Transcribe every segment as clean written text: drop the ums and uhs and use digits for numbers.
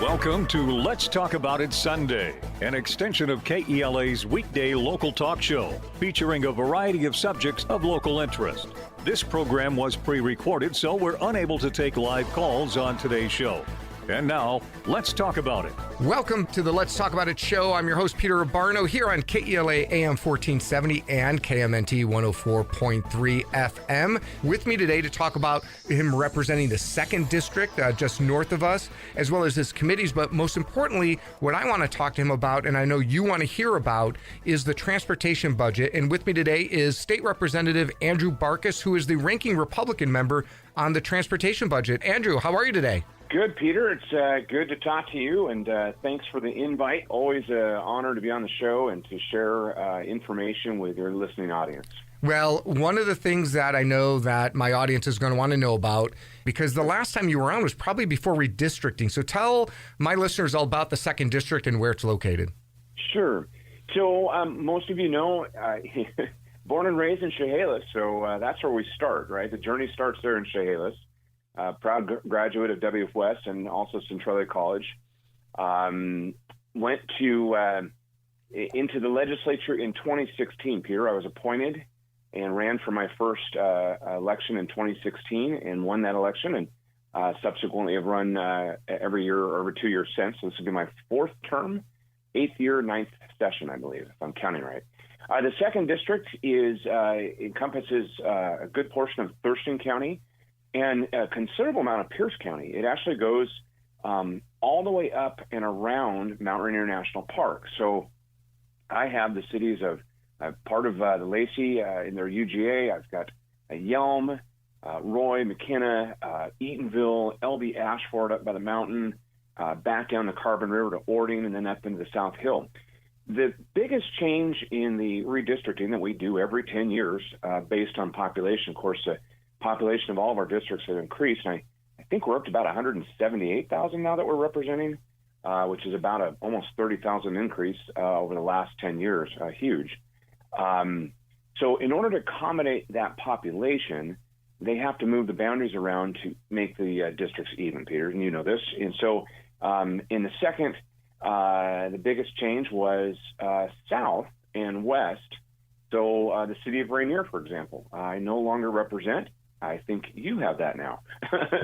Welcome to Let's Talk About It Sunday, an extension of KELA's weekday local talk show featuring a variety of subjects of local interest. This program was pre-recorded, so we're unable to take live calls on today's show. And now, let's talk about it. Welcome to the Let's Talk About It show. I'm your host, Peter Abbarno, here on KELA AM 1470 and KMNT 104.3 FM. With me today to talk about him representing the 2nd District, just north of us, as well as his committees. But most importantly, what I want to talk to him about, and I know you want to hear about, is the transportation budget. And with me today is State Representative Andrew Barkis, who is the ranking Republican member on the transportation budget. Andrew, how are you today? Good, Peter. It's good to talk to you, and thanks for the invite. Always an honor to be on the show and to share information with your listening audience. Well, one of the things that I know that my audience is going to want to know about, because the last time you were on was probably before redistricting. So tell my listeners all about the 2nd District and where it's located. Sure. So most of you know, born and raised in Chehalis, so that's where we start, right? The journey starts there in Chehalis. Proud graduate of WF and also Centralia College. Went to into the legislature in 2016, Peter. I was appointed and ran for my first election in 2016 and won that election, and subsequently have run every year or every 2 years since. So this will be my 4th term, 8th year, 9th session, I believe, if I'm counting right. The 2nd District encompasses a good portion of Thurston County and a considerable amount of Pierce County. It actually goes all the way up and around Mount Rainier National Park. So I have the cities of part of the Lacey in their UGA. I've got Yelm, Roy, McKenna, Eatonville, LB Ashford up by the mountain, back down the Carbon River to Ording, and then up into the South Hill. The biggest change in the redistricting that we do every 10 years based on population, of course, population of all of our districts have increased. And I think we're up to about 178,000 now that we're representing, which is about almost 30,000 increase over the last 10 years, huge. So in order to accommodate that population, they have to move the boundaries around to make the districts even, Peter, and you know this. And so in the 2nd, the biggest change was south and west. So the city of Rainier, for example, I no longer represent. I think you have that now.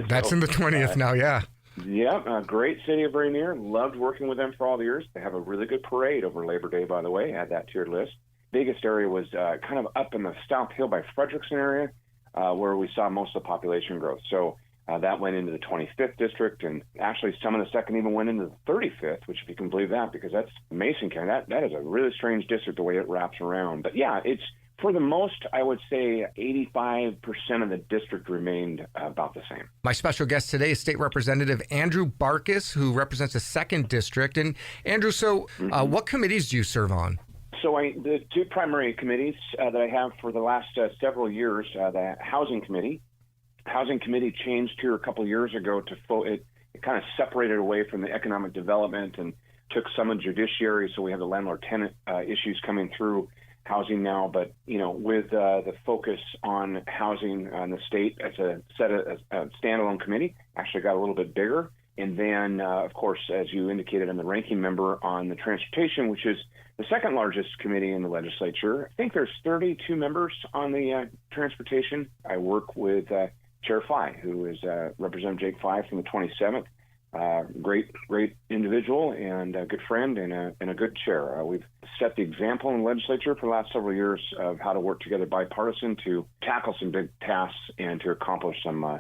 That's in the 20th now, yeah. Yeah, great city of Rainier. Loved working with them for all the years. They have a really good parade over Labor Day, by the way. Add that to your list. Biggest area was kind of up in the South Hill by Frederickson area, where we saw most of the population growth. So that went into the 25th district, and actually some of the 2nd even went into the 35th, which if you can believe that, because that's Mason County. That is a really strange district the way it wraps around. But yeah, it's for the most, I would say 85% of the district remained about the same. My special guest today is State Representative Andrew Barkis, who represents the 2nd District. And Andrew, so what committees do you serve on? So the 2 primary committees that I have for the last several years, the Housing Committee. Housing Committee changed here a couple of years ago to it kind of separated away from the economic development and took some of judiciary. So we have the landlord-tenant issues coming through housing now, but with the focus on housing on the state as a standalone committee, actually got a little bit bigger. And then, of course, as you indicated, I'm the ranking member on the transportation, which is the 2nd largest committee in the legislature. I think there's 32 members on the transportation. I work with Chair Fye, who is Representative Jake Fye from the 27th. Great individual and a good friend and a good chair. We've set the example in the legislature for the last several years of how to work together bipartisan to tackle some big tasks and to accomplish some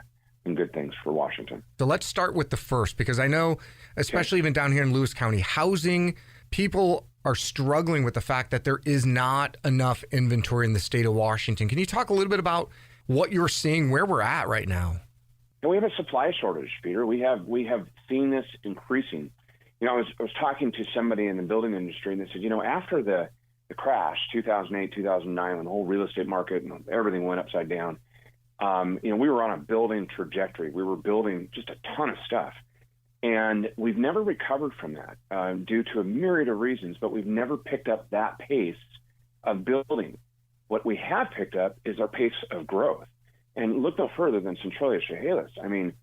good things for Washington. So let's start with the first, because I know, especially even down here in Lewis County, housing, people are struggling with the fact that there is not enough inventory in the state of Washington. Can you talk a little bit about what you're seeing, where we're at right now? And we have a supply shortage, Peter. We have seen this increasing. I was talking to somebody in the building industry, and they said, after the crash, 2008, 2009, when the whole real estate market and everything went upside down, we were on a building trajectory. We were building just a ton of stuff. And we've never recovered from that due to a myriad of reasons, but we've never picked up that pace of building. What we have picked up is our pace of growth. And look no further than Centralia Chehalis. I mean,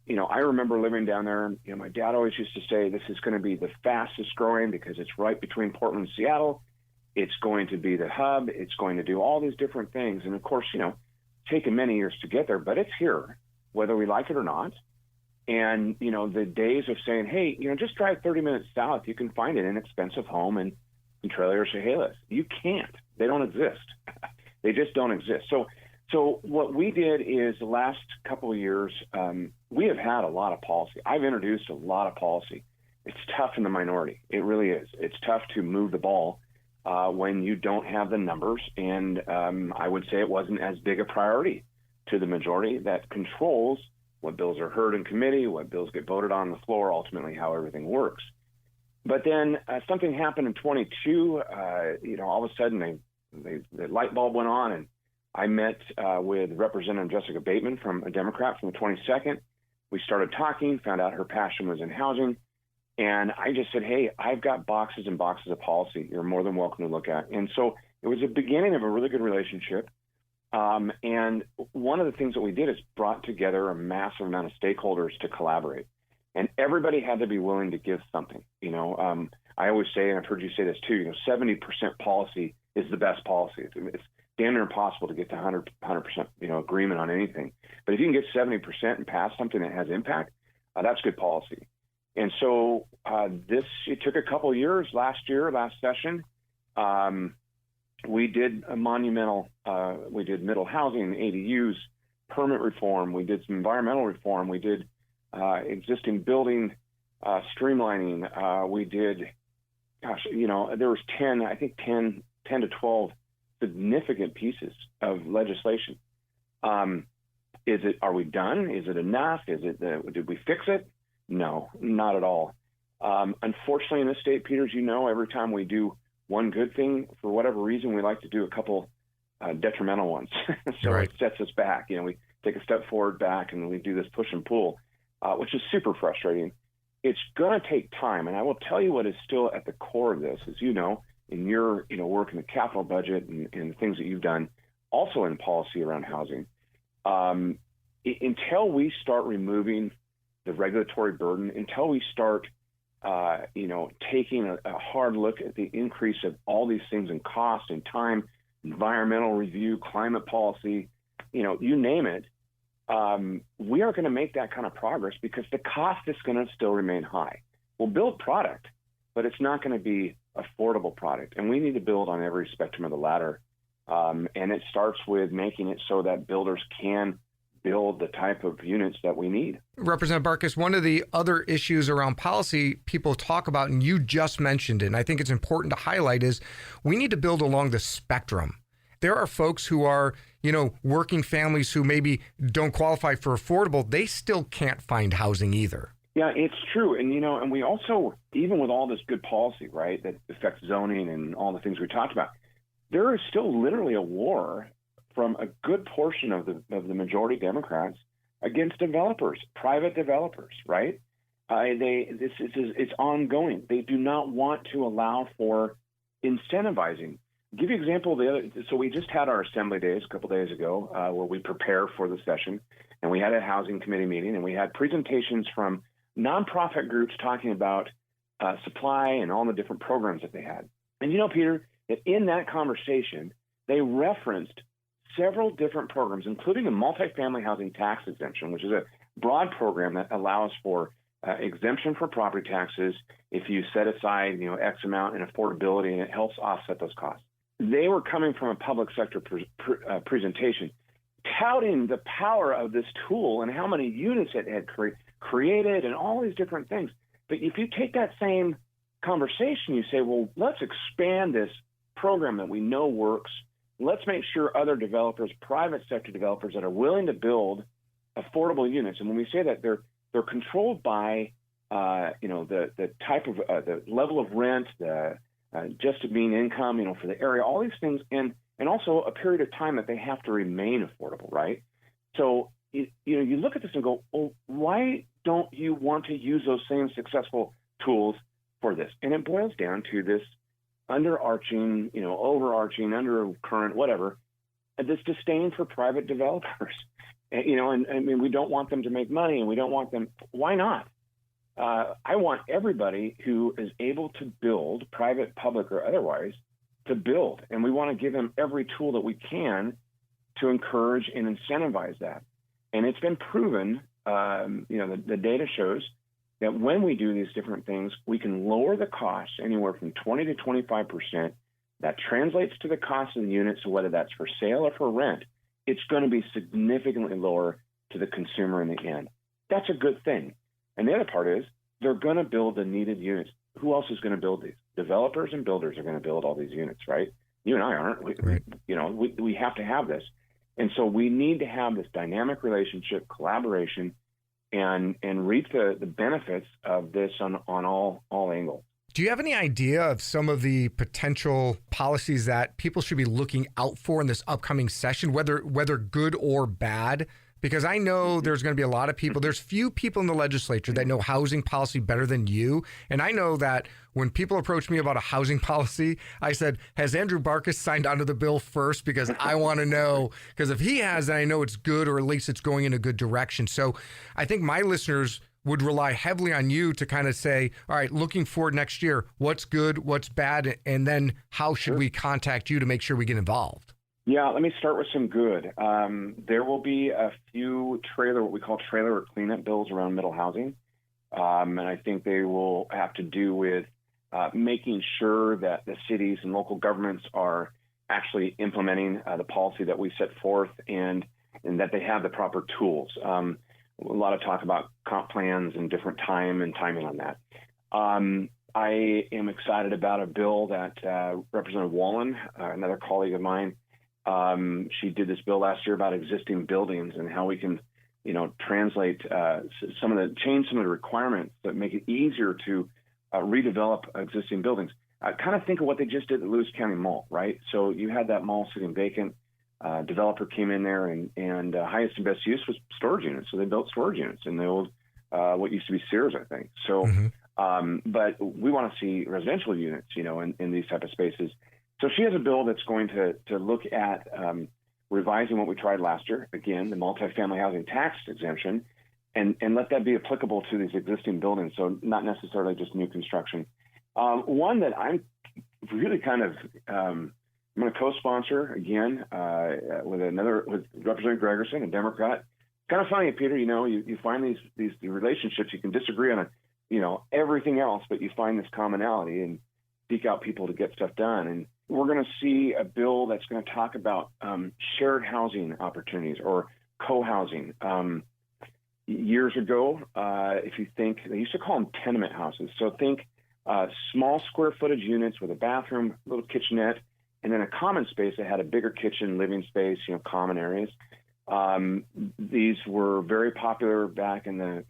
I remember living down there. My dad always used to say this is going to be the fastest growing because it's right between Portland and Seattle. It's going to be the hub. It's going to do all these different things. And of course, it's taken many years to get there, but it's here, whether we like it or not. And, the days of saying, hey, just drive 30 minutes south, you can find an inexpensive home and trailer or Chehalis. You can't. They don't exist. They just don't exist. So what we did is the last couple of years, we have had a lot of policy. I've introduced a lot of policy. It's tough in the minority. It really is. It's tough to move the ball when you don't have the numbers. And I would say it wasn't as big a priority to the majority that controls what bills are heard in committee, what bills get voted on the floor, ultimately how everything works. But then something happened in 22. All of a sudden the light bulb went on, and I met with Representative Jessica Bateman, from a Democrat from the 22nd. We started talking, found out her passion was in housing. And I just said, hey, I've got boxes and boxes of policy you're more than welcome to look at. And so it was the beginning of a really good relationship. And one of the things that we did is brought together a massive amount of stakeholders to collaborate. And everybody had to be willing to give something. I always say, and I've heard you say this too, 70% policy is the best policy. It's damn near impossible to get to 100% agreement on anything. But if you can get 70% and pass something that has impact, that's good policy. And so it took a couple of years. Last session, we did a monumental, we did middle housing, ADUs, permit reform. We did some environmental reform. We did existing building streamlining. We did, there was 10 to 12 significant pieces of legislation. Are we done? Is it enough? Did we fix it? No, not at all. Unfortunately, in this state, Peter, as you know, every time we do one good thing, for whatever reason, we like to do a couple detrimental ones. So Right. It sets us back. We take a step forward, back, and we do this push and pull, which is super frustrating. It's going to take time. And I will tell you what is still at the core of this, as you know, in your work in the capital budget and the things that you've done, also in policy around housing. Until we start removing the regulatory burden, until we start taking a hard look at the increase of all these things in cost and time, environmental review, climate policy, you name it, we aren't going to make that kind of progress because the cost is going to still remain high. We'll build product, but it's not going to be affordable product. And we need to build on every spectrum of the ladder. And it starts with making it so that builders can build the type of units that we need. Representative Barkis, one of the other issues around policy people talk about, and you just mentioned it, and I think it's important to highlight, is we need to build along the spectrum. There are folks who are, working families who maybe don't qualify for affordable. They still can't find housing either. Yeah, it's true. And, and we also, even with all this good policy, right, that affects zoning and all the things we talked about, there is still literally a war from a good portion of the majority Democrats against developers, private developers, right? It's ongoing. They do not want to allow for incentivizing. I'll give you an example. So we just had our assembly days a couple days ago, where we prepare for the session, and we had a housing committee meeting, and we had presentations from nonprofit groups talking about supply and all the different programs that they had. And Peter, that in that conversation, they referenced several different programs, including a multifamily housing tax exemption, which is a broad program that allows for exemption for property taxes if you set aside, X amount in affordability, and it helps offset those costs. They were coming from a public sector presentation, touting the power of this tool and how many units it had created and all these different things. But if you take that same conversation, you say, well, let's expand this program that we know works. Let's make sure other developers, private sector developers that are willing to build affordable units. And when we say that, they're controlled by, the type of, the level of rent, the just mean income, for the area, all these things, and also a period of time that they have to remain affordable, right? So, you look at this and go, well, why don't you want to use those same successful tools for this? And it boils down to this underarching, overarching, undercurrent, whatever, this disdain for private developers. And I mean, we don't want them to make money, and we don't want them. Why not? I want everybody who is able to build, private, public, or otherwise, to build. And we want to give them every tool that we can to encourage and incentivize that. And it's been proven, the data shows that when we do these different things, we can lower the costs anywhere from 20 to 25%. That translates to the cost of the unit. So whether that's for sale or for rent, it's going to be significantly lower to the consumer in the end. That's a good thing. And the other part is they're going to build the needed units. Who else is going to build these? Developers and builders are going to build all these units, right? You and I aren't. We have to have this. And so we need to have this dynamic relationship, collaboration, and reap the benefits of this on all angles. Do you have any idea of some of the potential policies that people should be looking out for in this upcoming session, whether good or bad? Because I know there's going to be a lot of people. There's few people in the legislature that know housing policy better than you. And I know that when people approach me about a housing policy, I said, has Andrew Barkis signed onto the bill first? Because I want to know, because if he has, then I know it's good, or at least it's going in a good direction. So I think my listeners would rely heavily on you to kind of say, all right, looking forward next year, what's good, what's bad, and then how should we contact you to make sure we get involved? Yeah, let me start with some good. There will be a few what we call trailer or cleanup bills around middle housing. And I think they will have to do with making sure that the cities and local governments are actually implementing the policy that we set forth and that they have the proper tools. A lot of talk about comp plans and different timing on that. I am excited about a bill that Representative Wallen, another colleague of mine, she did this bill last year about existing buildings and how we can, translate change some of the requirements that make it easier to redevelop existing buildings. Kind of think of what they just did at the Lewis County Mall, right? So you had that mall sitting vacant. Developer came in there and highest and best use was storage units. So they built storage units in the old, what used to be Sears, I think. So, but we want to see residential units, in these type of spaces. So she has a bill that's going to look at revising what we tried last year, again, the multifamily housing tax exemption, and let that be applicable to these existing buildings, so not necessarily just new construction. One that I'm really kind of I'm going to co-sponsor again with Representative Gregerson, a Democrat. It's kind of funny, Peter. You find these relationships. You can disagree on everything else, but you find this commonality and seek out people to get stuff done. And we're going to see a bill that's going to talk about shared housing opportunities or co-housing. Years ago, if you think, they used to call them tenement houses. So think small square footage units with a bathroom, little kitchenette, and then a common space that had a bigger kitchen, living space, common areas. These were very popular back in the,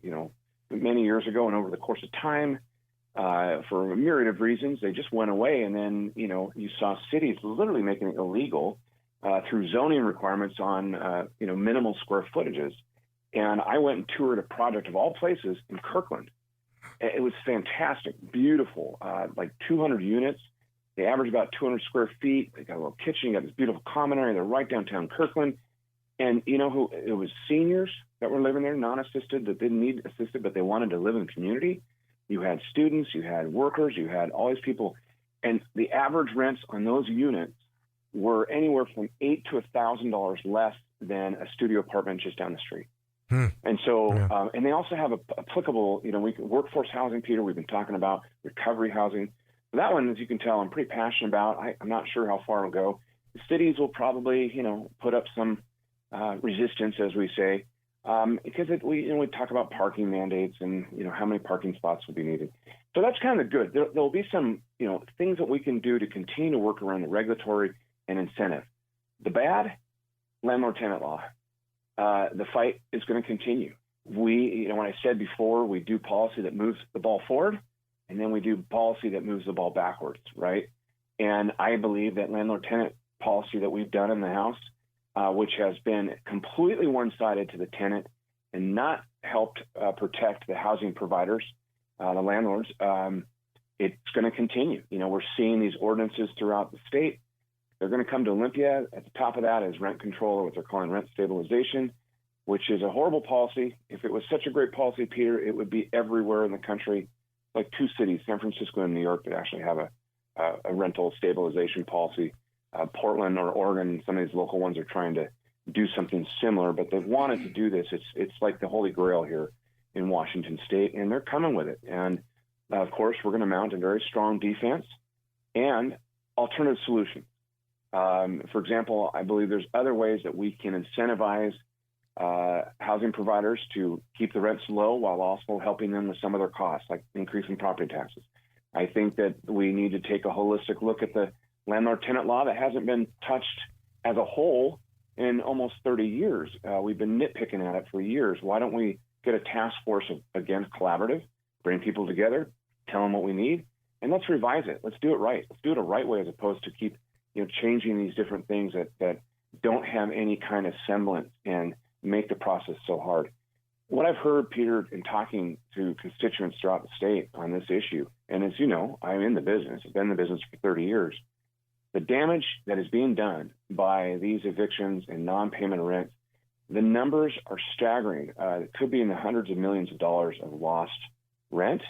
many years ago, and over the course of time, for a myriad of reasons, they just went away. And then, you saw cities literally making it illegal through zoning requirements on, minimal square footages. And I went and toured a project of all places in Kirkland. It was fantastic, beautiful, like 200 units. They average about 200 square feet. They got a little kitchen. You got this beautiful common area. They're right downtown Kirkland. And it was seniors that were living there, non-assisted, that didn't need assisted, but they wanted to live in the community. You had students, you had workers, you had all these people. And the average rents on those units were anywhere from $800 to $1,000 less than a studio apartment just down the street. And so, and they also have applicable, workforce housing, Peter, we've been talking about recovery housing. That one, as you can tell, I'm pretty passionate about. I'm not sure how far it'll go. The cities will probably, put up some resistance, as we say, because we talk about parking mandates and, how many parking spots will be needed. So that's kind of good. There'll be some, things that we can do to continue to work around the regulatory and incentive. The bad, landlord-tenant law. The fight is going to continue. When I said before, we do policy that moves the ball forward, and then we do policy that moves the ball backwards, right? And I believe that landlord-tenant policy that we've done in the House, which has been completely one-sided to the tenant and not helped protect the housing providers, the landlords, it's going to continue. We're seeing these ordinances throughout the state. They're going to come to Olympia. At the top of that is rent control, or what they're calling rent stabilization. which is a horrible policy. If it was such a great policy, Peter, it would be everywhere in the country. Like 2 cities, San Francisco and New York, that actually have a rental stabilization policy. Portland or Oregon, some of these local ones are trying to do something similar, but they've wanted to do this. It's like the Holy Grail here in Washington State, and they're coming with it. And of course, we're going to mount a very strong defense and alternative solutions. For example, I believe there's other ways that we can incentivize housing providers to keep the rents low while also helping them with some of their costs, like increasing property taxes. I think that we need to take a holistic look at the landlord-tenant law that hasn't been touched as a whole in almost 30 years. We've been nitpicking at it for years. Why don't we get a task force again, collaborative, bring people together, tell them what we need, and let's revise it. Let's do it right. Let's do it a right way as opposed to keep changing these different things that don't have any kind of semblance and make the process so hard. What I've heard, Peter, in talking to constituents throughout the state on this issue, and as you know, I'm in the business. I've been in the business for 30 years. The damage that is being done by these evictions and non-payment of rent, the numbers are staggering. It could be in the hundreds of millions of dollars of lost rent,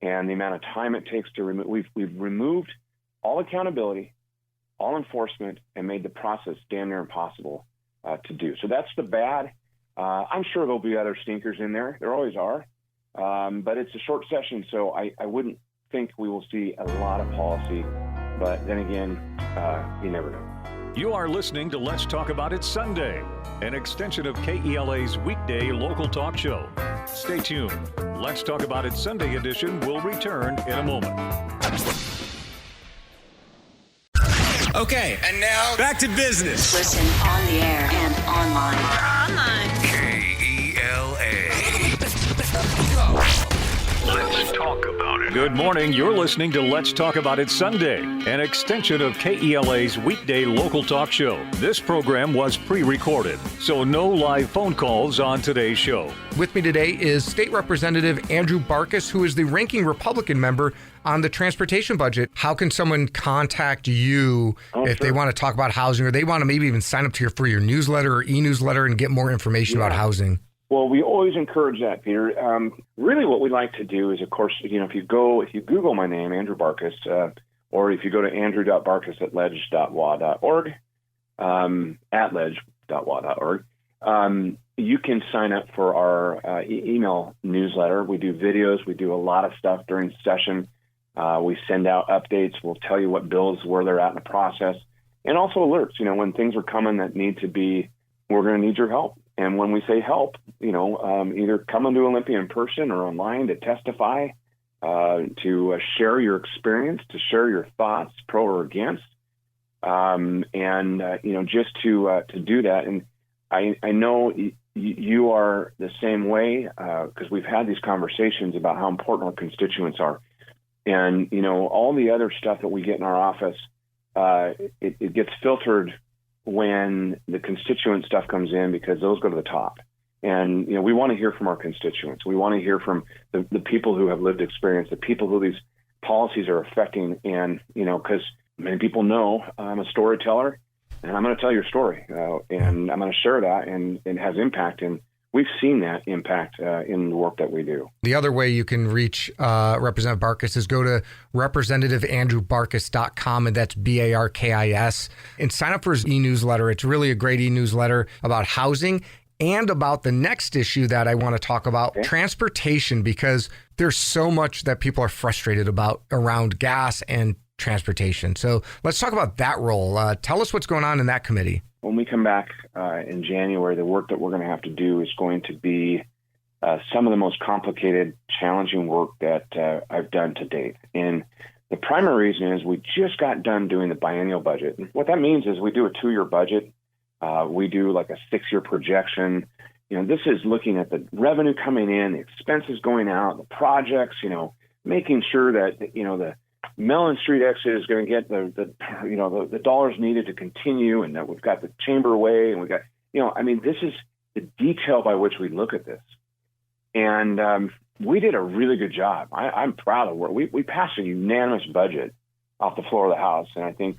and the amount of time it takes to remove. We've removed all accountability, all enforcement, and made the process damn near impossible to do. So that's the bad. I'm sure there'll be other stinkers in there. There always are. But it's a short session, so I wouldn't think we will see a lot of policy. But then again, you never know. You are listening to Let's Talk About It Sunday, an extension of KELA's weekday local talk show. Stay tuned. Let's Talk About It Sunday edition will return in a moment. Okay, and now back to business. Listen on the air and online. KELA. Let's talk about it. Good morning. You're listening to Let's Talk About It Sunday, an extension of KELA's weekday local talk show. This program was pre-recorded, so no live phone calls on today's show. With me today is State Representative Andrew Barkis, who is the ranking Republican member on the transportation budget. How can someone contact you if they want to talk about housing, or they want to maybe even sign up for your newsletter or e-newsletter and get more information about housing? Well, we always encourage that, Peter. Really what we like to do is, of course, if you Google my name, Andrew Barkis, or if you go to andrew.barkis@ledge.wa.org, at ledge.wa.org, you can sign up for our email newsletter. We do videos. We do a lot of stuff during session. We send out updates. We'll tell you what bills, where they're at in the process, and also alerts. When things are coming that need to be, we're going to need your help. And when we say help, either come into Olympia in person or online to testify, to share your experience, to share your thoughts, pro or against, just to do that. And I know you are the same way because we've had these conversations about how important our constituents are. And, all the other stuff that we get in our office, it gets filtered when the constituent stuff comes in because those go to the top. And, we want to hear from our constituents. We want to hear from the people who have lived experience, the people who these policies are affecting. And, because many people know I'm a storyteller and I'm going to tell your story and I'm going to share that and it has impact. And we've seen that impact in the work that we do. The other way you can reach Representative Barkis is go to representativeandrewbarkis.com, and that's Barkis, and sign up for his e-newsletter. It's really a great e-newsletter about housing and about the next issue that I want to talk about, transportation, because there's so much that people are frustrated about around gas and transportation. So let's talk about that role. Tell us what's going on in that committee. When we come back in January, the work that we're going to have to do is going to be some of the most complicated, challenging work that I've done to date. And the primary reason is we just got done doing the biennial budget. And what that means is we do a 2-year budget. We do like a 6-year projection. This is looking at the revenue coming in, the expenses going out, the projects, making sure that, the Mellon Street exit is going to get the dollars needed to continue, and that we've got the Chamber Way, and we got, this is the detail by which we look at this. And we did a really good job. I'm proud of work. We passed a unanimous budget off the floor of the House, and I think,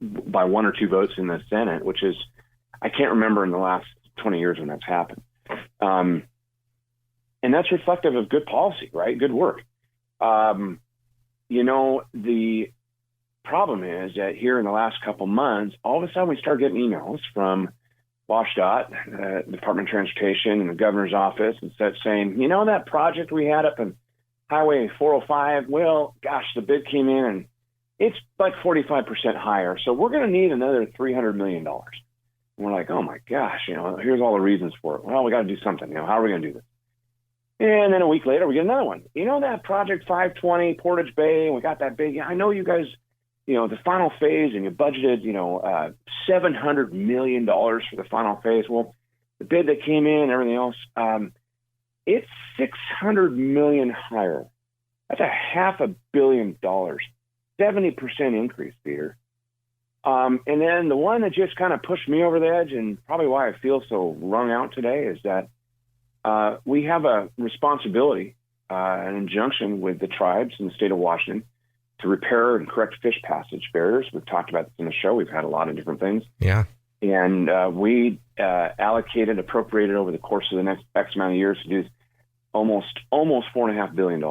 by 1 or 2 votes in the Senate, which is, I can't remember in the last 20 years when that's happened. And that's reflective of good policy, right? Good work. The problem is that here in the last couple months, all of a sudden we start getting emails from WashDOT, Department of Transportation, and the governor's office, and saying, that project we had up in Highway 405, well, gosh, the bid came in and it's like 45% higher. So we're going to need another $300 million. And we're like, oh my gosh, here's all the reasons for it. Well, we got to do something. How are we going to do this? And then a week later, we get another one. That project 520 Portage Bay, and we got that big. I know you guys, the final phase, and you budgeted, $700 million for the final phase. Well, the bid that came in and everything else, it's $600 million higher. That's $500 million, 70% increase, Peter. And then the one that just kind of pushed me over the edge, and probably why I feel so wrung out today, is that we have a responsibility, an injunction with the tribes in the state of Washington to repair and correct fish passage barriers. We've talked about this in the show. We've had a lot of different things. Yeah. And we appropriated over the course of the next X amount of years to do almost $4.5 billion.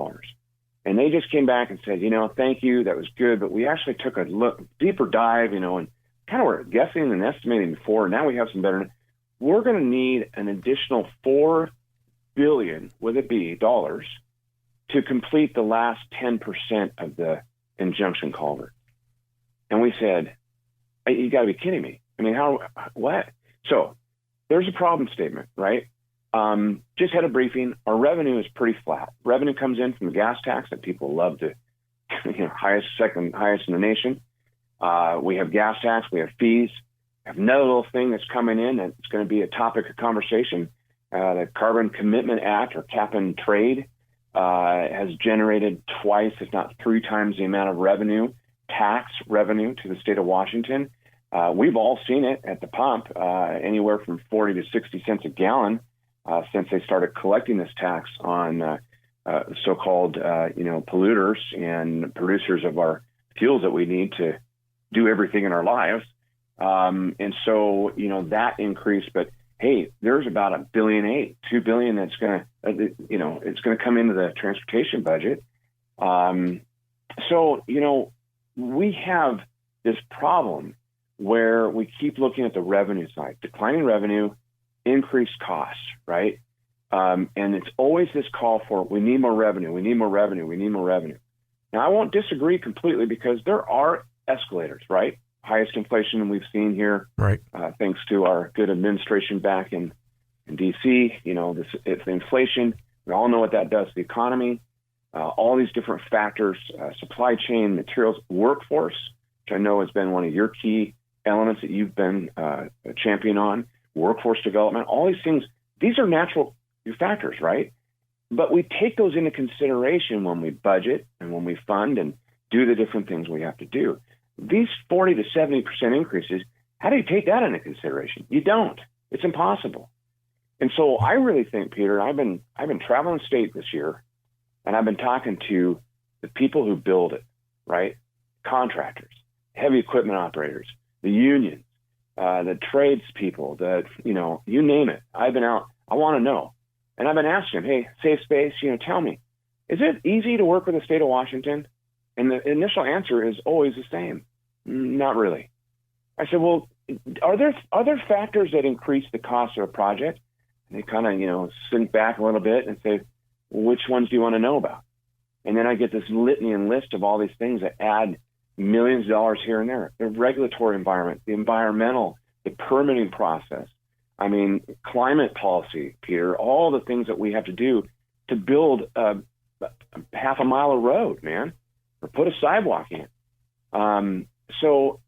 And they just came back and said, thank you, that was good, but we actually took a deeper dive, and kind of were guessing and estimating before. Now we have some better. We're going to need an additional $4 billion, with a B, dollars, to complete the last 10% of the injunction culvert. And we said, you got to be kidding me. I mean, what? So there's a problem statement, right? Just had a briefing. Our revenue is pretty flat. Revenue comes in from the gas tax that people love to, second highest in the nation. We have gas tax. We have fees. We have another little thing that's coming in that's going to be a topic of conversation. The Carbon Commitment Act, or cap and trade, has generated twice, if not 3 times, the amount of tax revenue to the state of Washington. We've all seen it at the pump, anywhere from 40 to 60 cents a gallon since they started collecting this tax on so-called polluters and producers of our fuels that we need to do everything in our lives. And so, that increase, but hey, there's about $1.8 billion, $2 billion that's going to, it's going to come into the transportation budget. So, we have this problem where we keep looking at the revenue side, declining revenue, increased costs, right? And it's always this call for, we need more revenue, we need more revenue, we need more revenue. Now, I won't disagree completely, because there are escalators, right? Highest inflation we've seen here, right? Thanks to our good administration back in D.C. It's the inflation. We all know what that does to the economy. All these different factors, supply chain, materials, workforce, which I know has been one of your key elements that you've been a champion on, workforce development, all these things. These are natural factors, right? But we take those into consideration when we budget and when we fund and do the different things we have to do. These 40 to 70% increases, how do you take that into consideration? You don't. It's impossible. And so I really think, Peter, I've been traveling state this year, and I've been talking to the people who build it, right? Contractors, heavy equipment operators, the unions, the tradespeople, you name it. I've been out. I want to know. And I've been asking, hey, Safe Space, tell me, is it easy to work with the state of Washington? And the initial answer is always the same. Not really. I said, well, are there other factors that increase the cost of a project? And they kind of, sink back a little bit and say, well, which ones do you want to know about? And then I get this litany and list of all these things that add millions of dollars here and there. The regulatory environment, the environmental, the permitting process. I mean, climate policy, Peter, all the things that we have to do to build half a mile of road, man, or put a sidewalk in. So,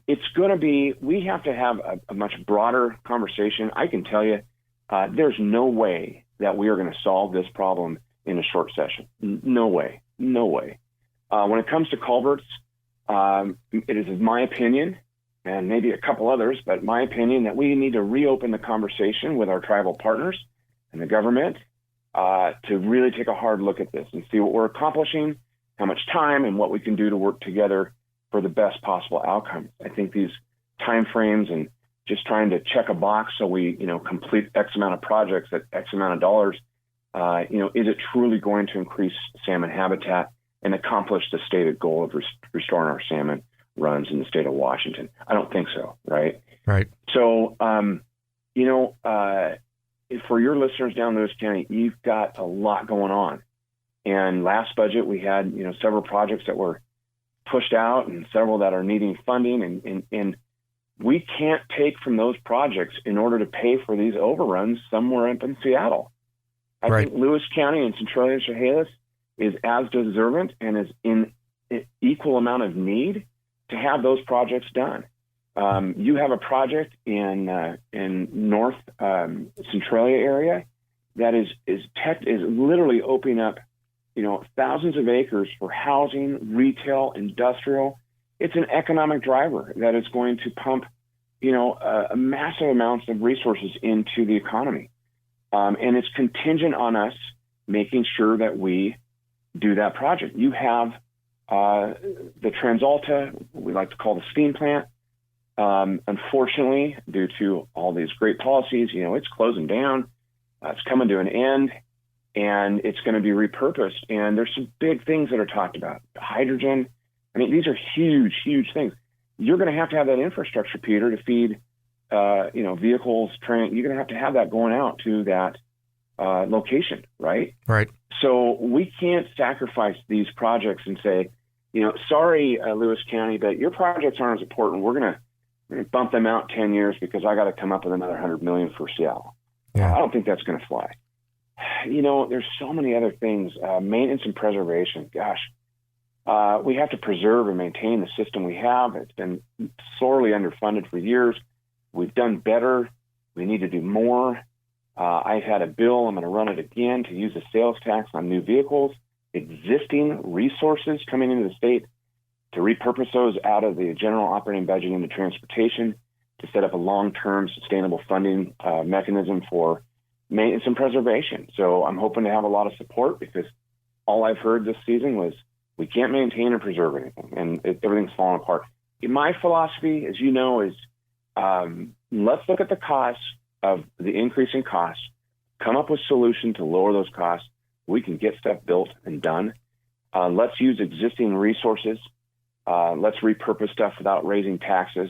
it's going to be, we have to have a much broader conversation. I can tell you, there's no way that we are going to solve this problem in a short session. No way. When it comes to culverts, it is my opinion, and maybe a couple others, but my opinion, that we need to reopen the conversation with our tribal partners and the government to really take a hard look at this and see what we're accomplishing, how much time, and what we can do to work together for the best possible outcome. I think these time frames and just trying to check a box so we, complete X amount of projects at X amount of dollars. Is it truly going to increase salmon habitat and accomplish the stated goal of restoring our salmon runs in the state of Washington? I don't think so, right? Right. So, for your listeners down in Lewis County, you've got a lot going on. And last budget, we had, several projects that were pushed out and several that are needing funding. And we can't take from those projects in order to pay for these overruns somewhere up in Seattle. I think Lewis County and Centralia and Chehalis is as deserving and is in equal amount of need to have those projects done. You have a project in North Centralia area that is literally opening up, thousands of acres for housing, retail, industrial. It's an economic driver that is going to pump, massive amounts of resources into the economy. And it's contingent on us making sure that we do that project. You have the TransAlta, we like to call the steam plant. Unfortunately, due to all these great policies, it's closing down. It's coming to an end, and it's going to be repurposed. And there's some big things that are talked about. Hydrogen. I mean, these are huge, huge things. You're going to have that infrastructure, Peter, to feed, vehicles, train. You're going to have that going out to that location, right? Right. So we can't sacrifice these projects and say, sorry, Lewis County, but your projects aren't as important. We're going to bump them out 10 years because I got to come up with another $100 million for Seattle. Yeah. I don't think that's going to fly. There's so many other things. Maintenance and preservation. Gosh, we have to preserve and maintain the system we have. It's been sorely underfunded for years. We've done better. We need to do more. I've had a bill. I'm going to run it again to use a sales tax on new vehicles, existing resources coming into the state, to repurpose those out of the general operating budget into transportation, to set up a long-term sustainable funding mechanism for maintenance and preservation. So I'm hoping to have a lot of support, because all I've heard this season was we can't maintain or preserve anything, and everything's falling apart. My philosophy, as you know, is let's look at the costs of the increase in costs, come up with a solution to lower those costs. We can get stuff built and done. Let's use existing resources. Let's repurpose stuff without raising taxes.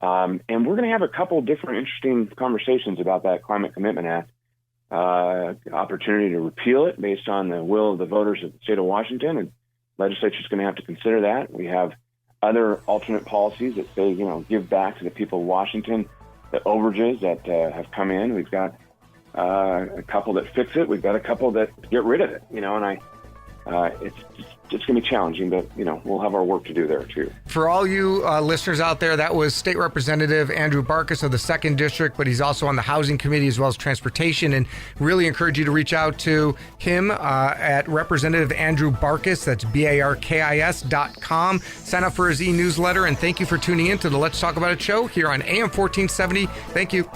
And we're going to have a couple of different interesting conversations about that Climate Commitment Act. Opportunity to repeal it based on the will of the voters of the state of Washington, and legislature is going to have to consider that. We have other alternate policies that say, give back to the people of Washington the overages that have come in. We've got a couple that fix it. We've got a couple that get rid of it, and it's going to be challenging, but, we'll have our work to do there, too. For all you listeners out there, that was State Representative Andrew Barkis of the 2nd District, but he's also on the Housing Committee as well as Transportation, and really encourage you to reach out to him at Representative Andrew Barkis. That's BARKIS.com. Sign up for his e-newsletter, and thank you for tuning in to the Let's Talk About It show here on AM 1470. Thank you.